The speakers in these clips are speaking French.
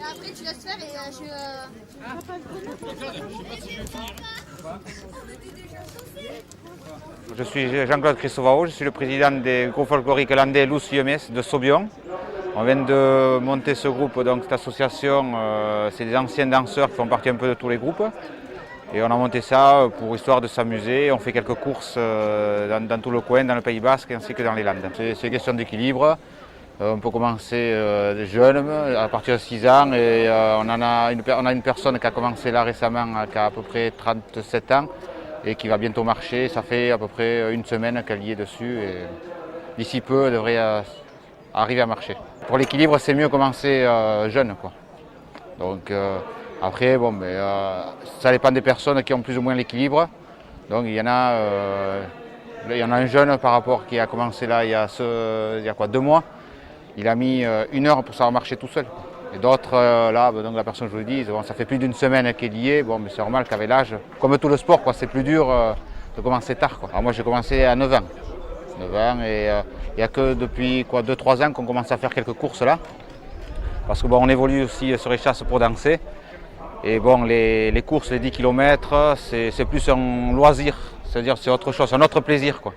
Après, tu laisses faire et Je suis Jean-Claude Christovao, je suis le président des groupes folkloriques landais Luz Iomes de Saubion. On vient de monter ce groupe, donc cette association, c'est des anciens danseurs qui font partie un peu de tous les groupes. Et on a monté ça pour histoire de s'amuser. On fait quelques courses dans tout le coin, dans le Pays Basque ainsi que dans les Landes. C'est une question d'équilibre. On peut commencer jeune, à partir de 6 ans. Et on a une personne qui a commencé là récemment, qui a à peu près 37 ans et qui va bientôt marcher. Ça fait à peu près une semaine qu'elle y est dessus. Et d'ici peu, elle devrait arriver à marcher. Pour l'équilibre, c'est mieux commencer jeune, quoi. Donc, après, bon, ça dépend des personnes qui ont plus ou moins l'équilibre. Donc il y en a un jeune par rapport qui a commencé là il y a 2 mois. Il a mis 1 heure pour savoir marcher tout seul. Et d'autres, là, donc la personne, je vous le dis, bon, ça fait plus d'1 semaine qu'il y est. Bon, mais c'est normal qu'avec l'âge, comme tout le sport, c'est plus dur de commencer tard, quoi. Alors moi, j'ai commencé à 9 ans. 9 ans et il n'y a que depuis 2-3 ans qu'on commence à faire quelques courses là. Parce que bon, on évolue aussi sur les chasses pour danser. Et bon, les courses, les 10 km, c'est plus un loisir, c'est-à-dire c'est autre chose, un autre plaisir, quoi.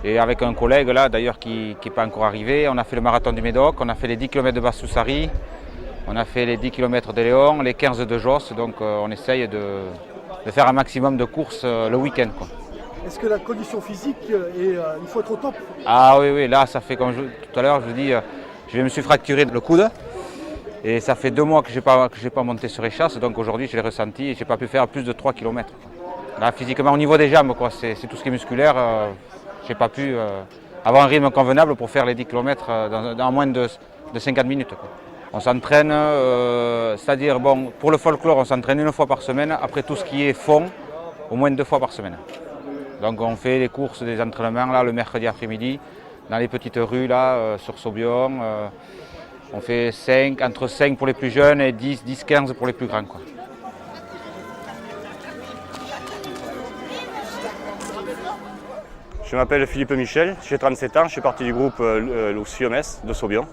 Et avec un collègue là, d'ailleurs, qui n'est pas encore arrivé, on a fait le marathon du Médoc, on a fait les 10 km de Basse-Soussari, on a fait les 10 km de Léon, les 15 de Josse, donc on essaye de faire un maximum de courses le week-end, quoi. Est-ce que la condition physique, il faut être au top? Ah oui, là, ça fait comme tout à l'heure, je vous dis, je me suis fracturé le coude. Et ça fait 2 mois que je n'ai pas monté sur les chasses, donc aujourd'hui je l'ai ressenti et je n'ai pas pu faire plus de 3 km. Là, physiquement, au niveau des jambes, c'est tout ce qui est musculaire, je n'ai pas pu avoir un rythme convenable pour faire les 10 km dans moins de 50 minutes, quoi. On s'entraîne, c'est-à-dire, bon, pour le folklore, on s'entraîne 1 fois par semaine, après tout ce qui est fond, au moins 2 fois par semaine. Donc on fait les courses, des entraînements là, le mercredi après-midi, dans les petites rues là, sur Saubion. On fait entre 5 pour les plus jeunes et 10-15 pour les plus grands, quoi. Je m'appelle Philippe Michel, j'ai 37 ans, je fais partie du groupe Luz Iomes de Saubion.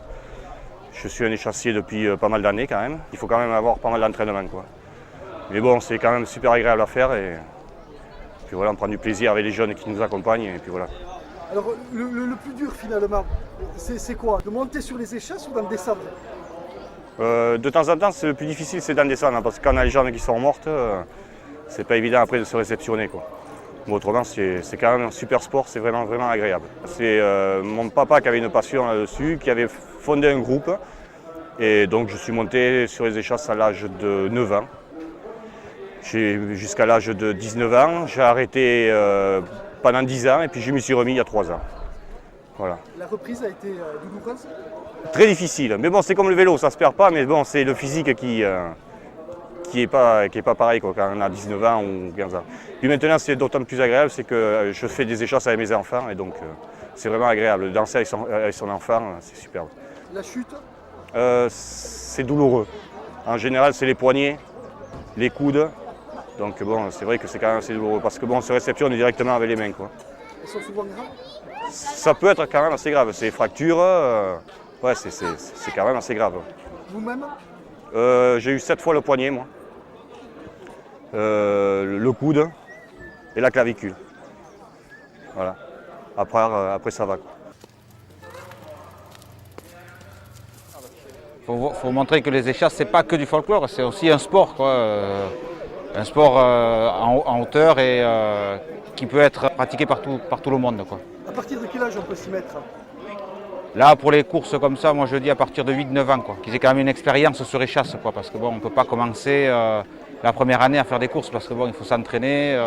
Je suis un échassier depuis pas mal d'années quand même. Il faut quand même avoir pas mal d'entraînement, quoi. Mais bon, c'est quand même super agréable à faire et puis voilà, on prend du plaisir avec les jeunes qui nous accompagnent et puis voilà. Alors le plus dur finalement, c'est quoi? De monter sur les échasses ou d'en descendre? De temps en temps, le plus difficile c'est d'en descendre, parce que quand on a les jambes qui sont mortes, c'est pas évident après de se réceptionner, quoi. Mais autrement, c'est quand même un super sport, c'est vraiment, vraiment agréable. C'est mon papa qui avait une passion là-dessus, qui avait fondé un groupe. Et donc je suis monté sur les échasses à l'âge de 9 ans. Jusqu'à l'âge de 19 ans, j'ai arrêté pendant 10 ans et puis je m'y suis remis il y a 3 ans. Voilà. La reprise a été douloureuse? Très difficile, mais bon, c'est comme le vélo, ça se perd pas, mais bon, c'est le physique qui est pas pareil, quoi, quand on a 19 ans ou 15 ans. Puis maintenant, c'est d'autant plus agréable, c'est que je fais des échasses avec mes enfants et donc c'est vraiment agréable. Danser avec son enfant, c'est superbe. La chute? C'est douloureux. En général, c'est les poignets, les coudes. Donc bon, c'est vrai que c'est quand même assez douloureux parce que bon, on se réceptionne directement avec les mains, quoi. Elles sont souvent graves? Ça peut être quand même assez grave. Ces fractures, ouais, c'est quand même assez grave. Vous-même? J'ai eu 7 fois le poignet, moi. Le coude et la clavicule. Voilà. Après ça va, quoi. Faut montrer que les échasses, c'est pas que du folklore, c'est aussi un sport, quoi. Un sport en hauteur et qui peut être pratiqué par tout le monde, quoi. À partir de quel âge on peut s'y mettre? Là, pour les courses comme ça, moi je dis à partir de 8-9 ans, quoi. Qu'ils aient quand même une expérience sur les chasses, quoi. Parce que bon, on ne peut pas commencer la première année à faire des courses parce que bon, il faut s'entraîner.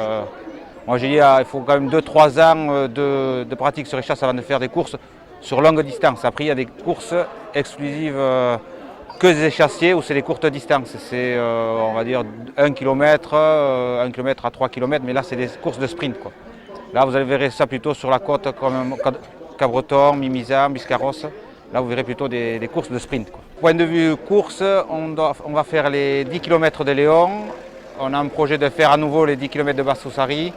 Moi j'ai dit, il faut quand même 2-3 ans de pratique sur les chasses avant de faire des courses sur longue distance. Après, il y a des courses exclusives que des échassiers où c'est des courtes distances. C'est, on va dire, 1 km, 1 km à 3 km, mais là, c'est des courses de sprint, quoi. Là, vous verrez ça plutôt sur la côte comme Cabreton, Mimizan, Biscarrosse. Là, vous verrez plutôt des courses de sprint, quoi. Point de vue course, on va faire les 10 km de Léon. On a un projet de faire à nouveau les 10 km de Basse-Soussari.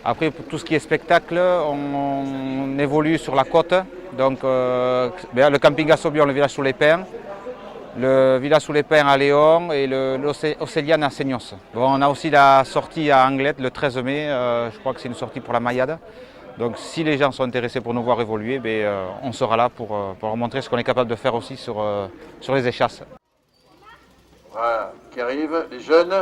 Après, pour tout ce qui est spectacle, on évolue sur la côte. Donc, le camping à Saubion, le village sous les Pins. le Villa sous les Pins à Léon et l'Océliane à Seignos. Bon, on a aussi la sortie à Anglette le 13 mai, je crois que c'est une sortie pour la Mayade. Donc si les gens sont intéressés pour nous voir évoluer, on sera là pour leur montrer ce qu'on est capable de faire aussi sur les échasses. Voilà, qui arrivent, les jeunes.